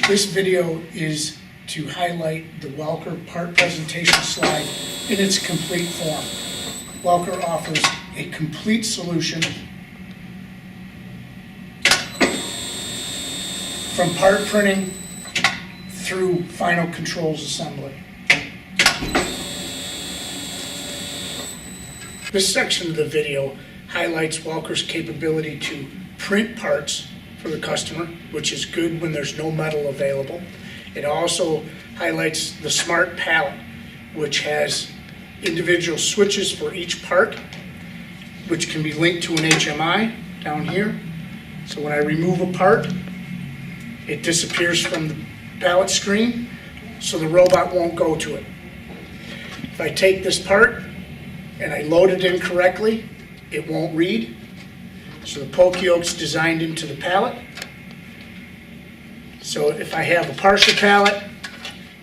This video is to highlight the Welker part presentation slide in its complete form. Welker offers a complete solution from part printing through final controls assembly. This section of the video highlights Welker's capability to print parts for the customer, which is good when there's no metal available. It also highlights the Smart Pallet, which has individual switches for each part, which can be linked to an HMI down here. So when I remove a part, it disappears from the pallet screen, so the robot won't go to it. If I take this part and I load it in correctly, it won't read. So the poke yoke's designed into the pallet. So if I have a partial pallet,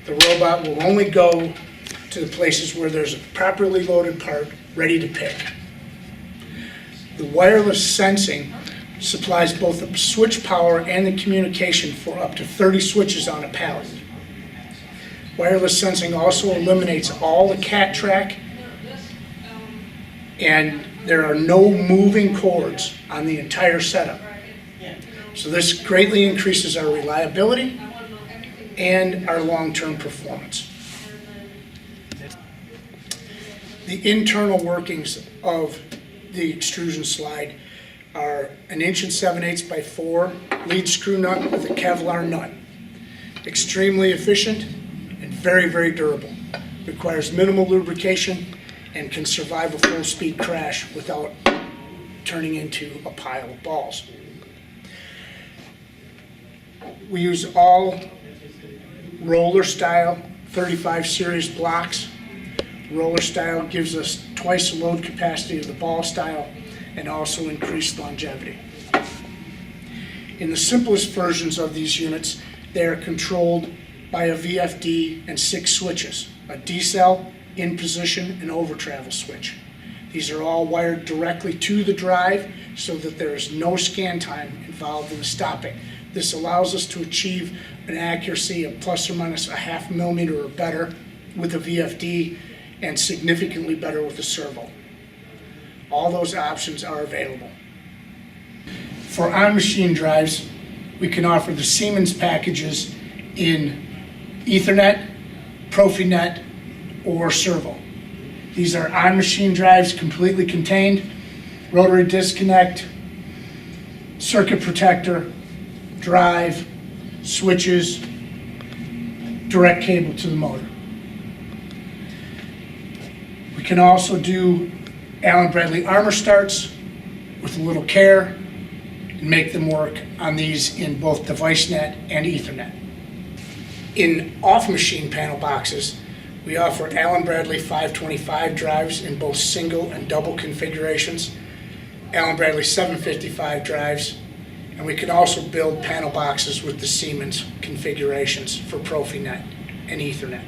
the robot will only go to the places where there's a properly loaded part ready to pick. The wireless sensing supplies both the switch power and the communication for up to 30 switches on a pallet. Wireless sensing also eliminates all the cat track, and there are no moving cords on the entire setup. So this greatly increases our reliability and our long-term performance. The internal workings of the extrusion slide are an 1 7/8 by 4 lead screw nut with a Kevlar nut. Extremely efficient and very, very durable. Requires minimal lubrication and can survive a full speed crash without turning into a pile of balls. We use all roller style 35 series blocks. Roller style gives us twice the load capacity of the ball style and also increased longevity. In the simplest versions of these units, they are controlled by a VFD and 6 switches, a decel, in position, and over travel switch. These are all wired directly to the drive so that there is no scan time involved in the stopping. This allows us to achieve an accuracy of plus or minus a ½ millimeter or better with a VFD and significantly better with a servo. All those options are available. For on-machine drives, we can offer the Siemens packages in Ethernet, Profinet, or servo. These are on-machine drives completely contained, rotary disconnect, circuit protector, drive, switches, direct cable to the motor. We can also do Allen Bradley armor starts with a little care and make them work on these in both DeviceNet and Ethernet. In off-machine panel boxes, we offer Allen Bradley 525 drives in both single and double configurations, Allen Bradley 755 drives, and we can also build panel boxes with the Siemens configurations for Profinet and Ethernet.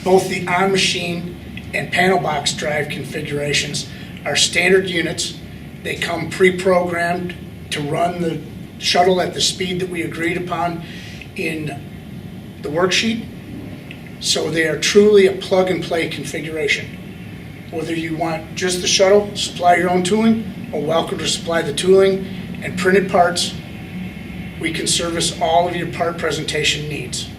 Both the on-machine and panel box drive configurations are standard units. They come pre-programmed to run the shuttle at the speed that we agreed upon in the worksheet. So they are truly a plug-and-play configuration. Whether you want just the shuttle, supply your own tooling, or Welker to supply the tooling and printed parts, we can service all of your part presentation needs.